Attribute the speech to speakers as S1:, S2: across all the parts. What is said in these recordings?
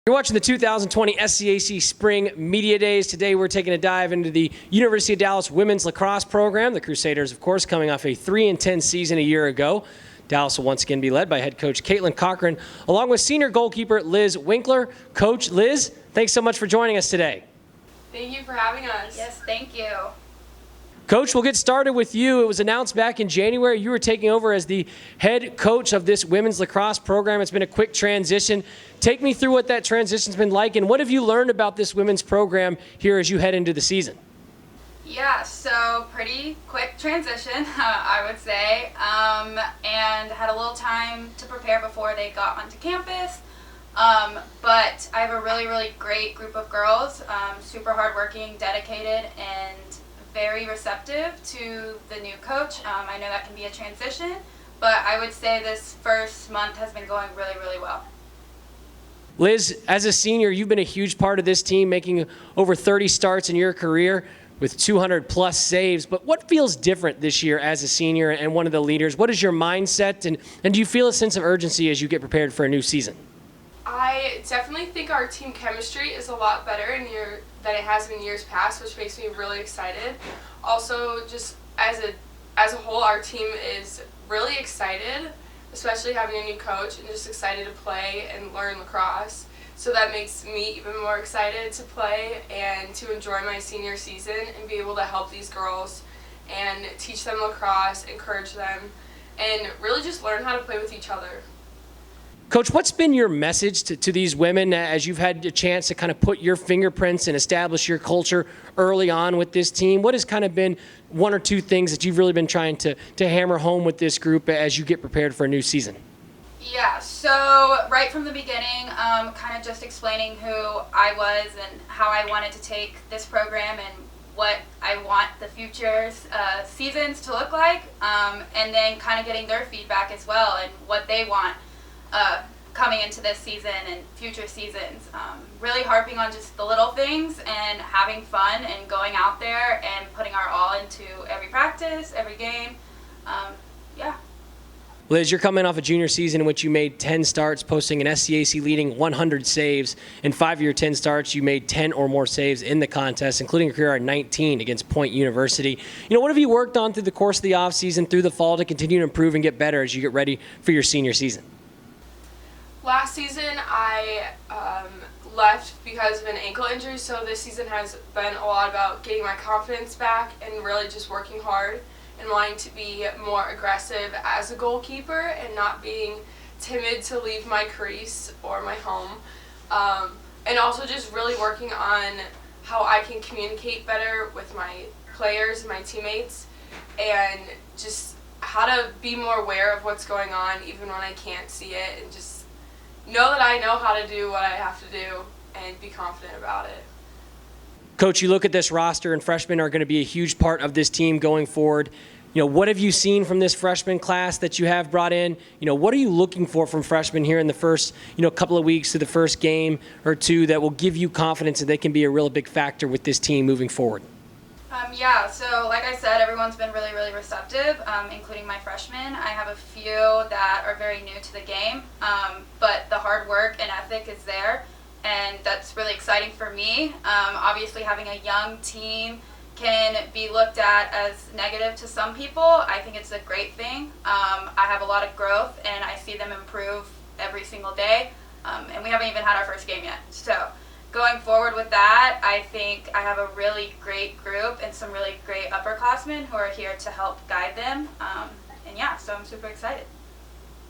S1: You're watching the 2020 SCAC Spring Media Days. Today we're taking a dive into the University of Dallas women's lacrosse program. The Crusaders, of course, coming off a 3-10 season a year ago. Dallas will once again be led by head coach Kaitlin Cochran, along with senior goalkeeper Lizz Winkler. Coach Liz, thanks so much for joining us today.
S2: Thank you for having us.
S3: Yes, thank you.
S1: Coach, we'll get started with you. It was announced back in January you were taking over as the head coach of this women's lacrosse program. It's been a quick transition. Take me through what that transition's been like, and what have you learned about this women's program here as you head into the season?
S3: Yeah, so pretty quick transition, I would say, and had a little time to prepare before they got onto campus. But I have a really great group of girls, super hardworking, dedicated, and very receptive to the new coach. I know that can be a transition, but I would say this first month has been going really well.
S1: Liz, as a senior, you've been a huge part of this team, making over 30 starts in your career with 200-plus saves. But what feels different this year as a senior and one of the leaders? What is your mindset, and do you feel a sense of urgency as you get prepared for a new season?
S2: I definitely think our team chemistry is a lot better than it has been years past, which makes me really excited. Also, just as a whole, our team is really excited, especially having a new coach, and just excited to play and learn lacrosse. So that makes me even more excited to play and to enjoy my senior season and be able to help these girls and teach them lacrosse, encourage them, and really just learn how to play with each other.
S1: Coach, what's been your message to these women as you've had a chance to kind of put your fingerprints and establish your culture early on with this team? What has kind of been one or two things that you've really been trying to hammer home with this group as you get prepared for a new season?
S3: Yeah, so right from the beginning, kind of just explaining who I was and how I wanted to take this program and what I want the future seasons to look like, and then kind of getting their feedback as well and what they want coming into this season and future seasons. Really harping on just the little things and having fun and going out there and putting our all into every practice, every game. Yeah.
S1: Liz, you're coming off a junior season in which you made 10 starts, posting an SCAC leading 100 saves. In 5 of your 10 starts, you made 10 or more saves in the contest, including a career at 19 against Point University. What have you worked on through the course of the offseason, through the fall, to continue to improve and get better as you get ready for your senior season?
S2: Last season, I left because of an ankle injury, so this season has been a lot about getting my confidence back and really just working hard and wanting to be more aggressive as a goalkeeper and not being timid to leave my crease or my home. And also just really working on how I can communicate better with my players and my teammates, and just how to be more aware of what's going on even when I can't see it, and just know that I know how to do what I have to do and be confident about it.
S1: Coach, you look at this roster, and freshmen are going to be a huge part of this team going forward. What have you seen from this freshman class that you have brought in? What are you looking for from freshmen here in the first, couple of weeks to the first game or two that will give you confidence that they can be a real big factor with this team moving forward?
S3: Yeah, so like I said, everyone's been really receptive, including my freshmen. I have a few that are very new to the game, but the hard work and ethic is there, and that's really exciting for me. Obviously, having a young team can be looked at as negative to some people. I think it's a great thing. I have a lot of growth, and I see them improve every single day, and we haven't even had our first game yet. So going forward with that, I think I have a really great group and some really great upperclassmen who are here to help guide them. And yeah, so I'm super excited.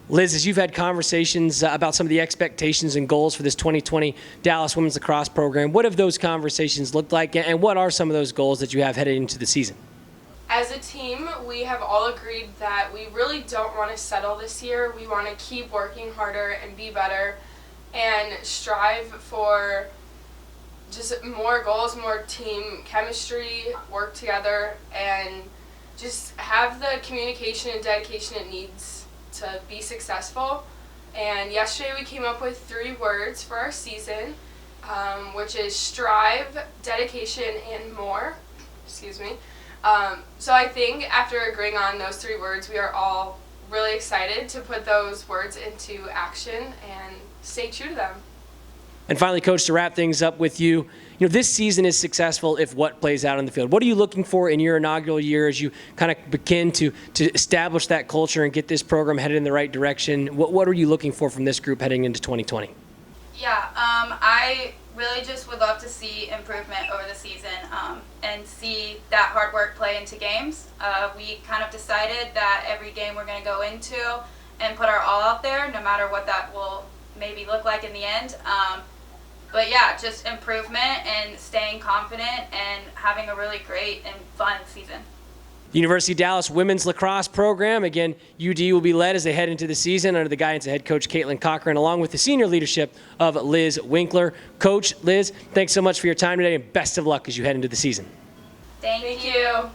S1: Liz, as you've had conversations about some of the expectations and goals for this 2020 Dallas women's lacrosse program, what have those conversations looked like, and what are some of those goals that you have headed into the season?
S2: As a team, we have all agreed that we really don't want to settle this year. We want to keep working harder and be better and strive for just more goals, more team chemistry, work together, and just have the communication and dedication it needs to be successful. And yesterday we came up with 3 words for our season, which is strive, dedication, and more. Excuse me. So I think after agreeing on those 3 words, we are all really excited to put those words into action and stay true to them.
S1: And finally, Coach, to wrap things up with you, this season is successful if what plays out on the field. What are you looking for in your inaugural year as you kind of begin to establish that culture and get this program headed in the right direction? What are you looking for from this group heading into 2020?
S3: Yeah, I really just would love to see improvement over the season and see that hard work play into games. We kind of decided that every game we're going to go into and put our all out there, no matter what that will maybe look like in the end. But yeah, just improvement and staying confident and having a really great and fun season.
S1: The University of Dallas women's lacrosse program, again, UD will be led as they head into the season under the guidance of head coach Kaitlin Cochran, along with the senior leadership of Lizz Winkler. Coach, Liz, thanks so much for your time today, and best of luck as you head into the season.
S3: Thank you.